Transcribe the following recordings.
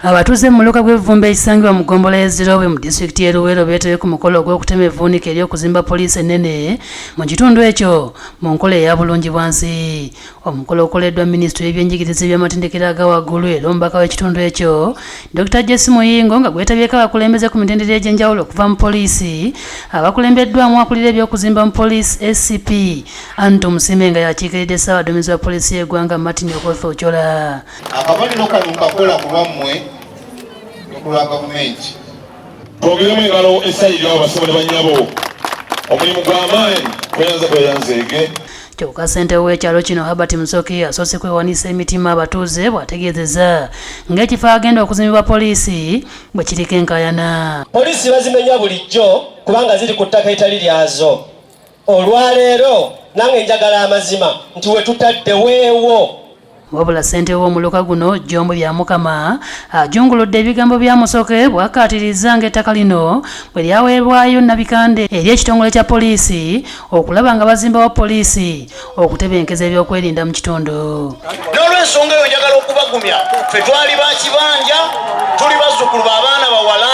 Abatuuze mu luka gw'evvumbe ekisangibwa mu ggombolola y'Ezirobe mu disitulikiti y'e Luweero beetabye ku mukolo ogw'okutema evvuunika ery'okuzimba poliisi ennene mu kitundu ekyo mu nkola eya bulungibwansi. Omukolo okoleddwa minisitule y'ebyenjigiriza eby'amatendekero aga waggulu era omubaka w'ekitundu ekyo Dr. Jesse Muyingo nga gwetabyeko abakulembeze ku mitendera egy'enjawulo okuva mu poliisi, abakulembeddwamu akulira eby'okuzimba mu poliisi SCP Antu Musime nga yakiikiridde ssaabaduumizi wa poliisi y'eggwanga Martin Okoth Ochola. Akabaliro kano nkakola ku lwammwe lwa gavumenti. Twogeremu engalo essayirira abasomole bannyabo omulimu gw'amaanyi gweyanzeege. Kyokka ssentebe w'ekyalo kino Herbert Musoke asoose kwewanisa emitima abatuuze bw'ategeezezza ng'ekifo agenda okuzimbibwa poliisi bwe kiriko enkaayana. Poliisi bazimenya bulijjo kubanga ziri ku ttaka etali lyazo. Olwaleero nange njagala amazima nti we tutadde weewo. Wabula ssentebe w'omuluka guno Jombo Byamukama ajunguludde ebigambo bya Musoke bw'akkaatiriza ng'ettaka lino bwe lyaweebwayo Nabikande eri ekitongole kya poliisi okulaba nga bazimbawo poliisi okutebenkeza ebyokwerinda mu kitundu. N'olw'ensonga eyo njagala okubagumya ffe twali bakibanja tuli bazzukulu b'abaana bawala.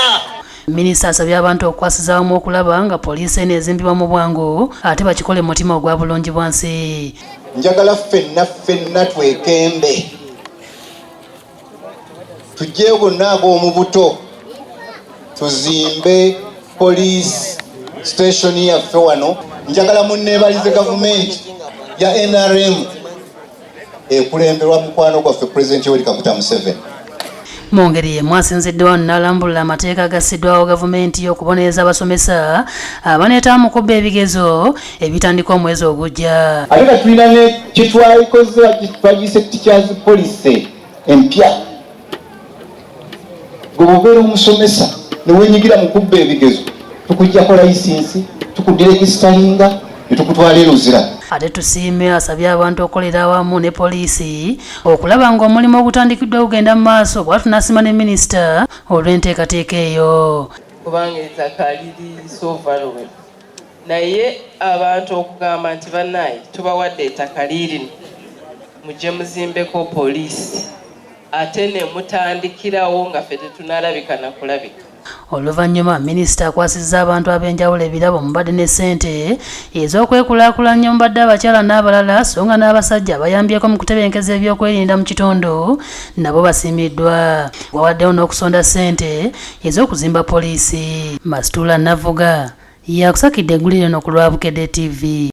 Minisita asabye abantu okukwasiza wamu okulaba nga poliisi eno ezimbibwa mu bwangu ate bakikole mu mutima ogwa bulungibwansi. Njagala ffenna twekembe tujjeyo bonna ab'omu buto tuzimbe police station yaffe wano. Njagala munneebalize gavumenti ya NRM ekulemberwa mukwano gwaffe Pulezidenti Yoweri Kaguta Museveni. Mu ngeri y'emu asinziddwawo n'alambulula amateeka agassiddwawo gavumenti okubonereza abasomesa abaneetaba mu kubba ebigezo ebitandika omwezi ogujja. Ate nga tulina ne kye twalikoze twagiyise teachers policy empya. Gwe bw'obeera omusomesa ne weenyigira mu kubba ebigezo tukuggyako layisinsi tukudiregisteringa ne tukutwala eruzira. Ate tusiime asabye abantu okukolera awamu ne poliisi okulaba ng'omulimu ogutandikiddwa gugenda mu maaso bw'atu n'asima ne minisita olw'enteekateeka eyo. Kubanga ettaka liri soovaluwe naye abantu okugamba nti bannaye tubawadde ettaka lirino mujje muzimbeko poliisi ate ne mutandikirawo nga ffe tetunalabika na kulabika. Oluvannyuma minisita akwasizza abantu ab'enjawulo ebirabo mubadde ne ssente ez'okwekulaakulanya mubadde abakyala n'abalala so nga n'abasajja bayambyeko mu kutebenkeza ebyokwerinda mu kitundu nabo basiimiddwa. Wawaddewo n'okusonda ssente ez'okuzimba poliisi. Masitula Navuga yakusakidde eggulire no ku Lwabukedde TV.